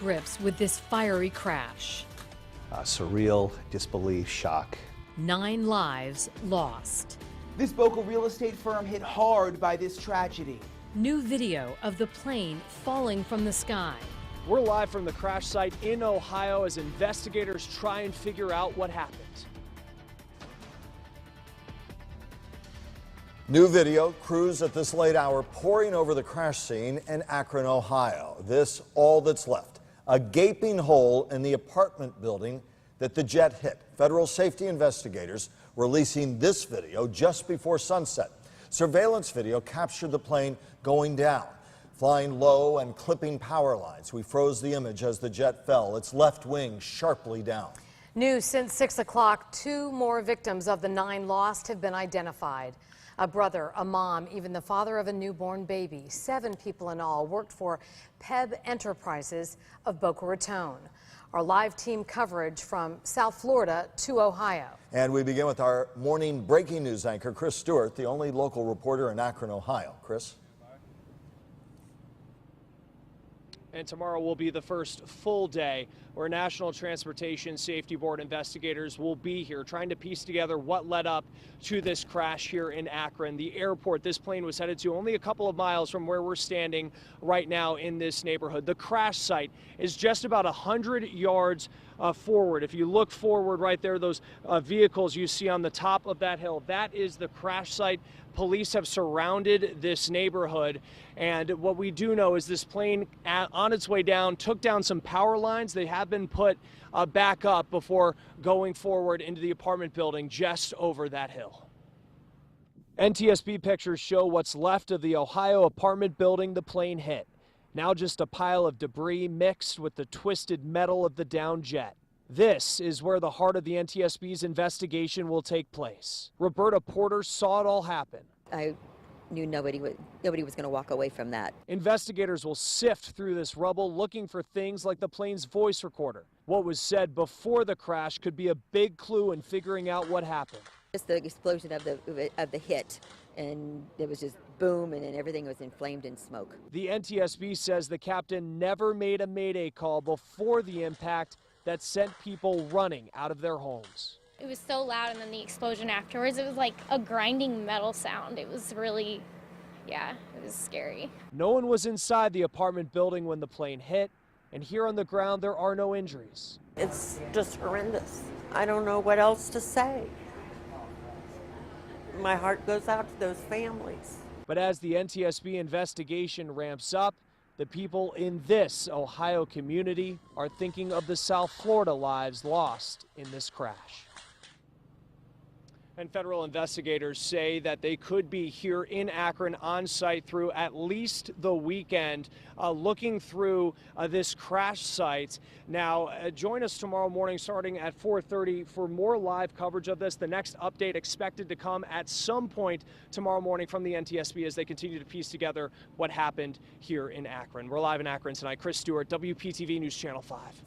grips with this fiery crash. Surreal, disbelief, shock. 9 lives lost. This Boca real estate firm hit hard by this tragedy. New video of the plane falling from the sky. We're live from the crash site in Ohio as investigators try and figure out what happened. New video, crews at this late hour pouring over the crash scene in Akron, Ohio. This all that's left, a gaping hole in the apartment building that the jet hit. Federal safety investigators releasing this video just before sunset. Surveillance video captured the plane going down, flying low and clipping power lines. We froze the image as the jet fell, its left wing sharply down. News since 6 o'clock, 2 more victims of the 9 lost have been identified. A brother, a mom, even the father of a newborn baby. 7 people in all worked for PEB Enterprises of Boca Raton. Our live team coverage from South Florida to Ohio. And we begin with our morning breaking news anchor, Chris Stewart, the only local reporter in Akron, Ohio. Chris? And tomorrow will be the first full day where National Transportation Safety Board investigators will be here trying to piece together what led up to this crash here in Akron. The airport this plane was headed to only a couple of miles from where we're standing right now in this neighborhood. The crash site is just about 100 yards forward. If you look forward right there, those vehicles you see on the top of that hill, that is the crash site. Police have surrounded this neighborhood, and what we do know is this plane on its way down took down some power lines. They have been put back up before going forward into the apartment building just over that hill. NTSB pictures show what's left of the Ohio apartment building the plane hit. Now just a pile of debris mixed with the twisted metal of the downed jet. This is where the heart of the NTSB's investigation will take place. ROBERTA Porter saw it all happen. I knew nobody was going to walk away from that. Investigators will sift through this rubble looking for things like the plane's voice recorder. What was said before the crash could be a big clue in figuring out what happened. Just the explosion of the hit, and it was just boom, and then everything was inflamed in smoke. The NTSB says the captain never made a mayday call before the impact that sent people running out of their homes. It was so loud, and then the explosion afterwards, it was like a grinding metal sound. It was really, yeah, it was scary. No one was inside the apartment building when the plane hit, and here on the ground there are no injuries. It's just horrendous. I don't know what else to say. My heart goes out to those families. But as the NTSB investigation ramps up, the people in this Ohio community are thinking of the South Florida lives lost in this crash. And federal investigators say that they could be here in Akron on site through at least the weekend, looking through this crash site. Now, join us tomorrow morning starting at 4:30 for more live coverage of this. The next update expected to come at some point tomorrow morning from the NTSB as they continue to piece together what happened here in Akron. We're live in Akron tonight. Chris Stewart, WPTV News Channel 5.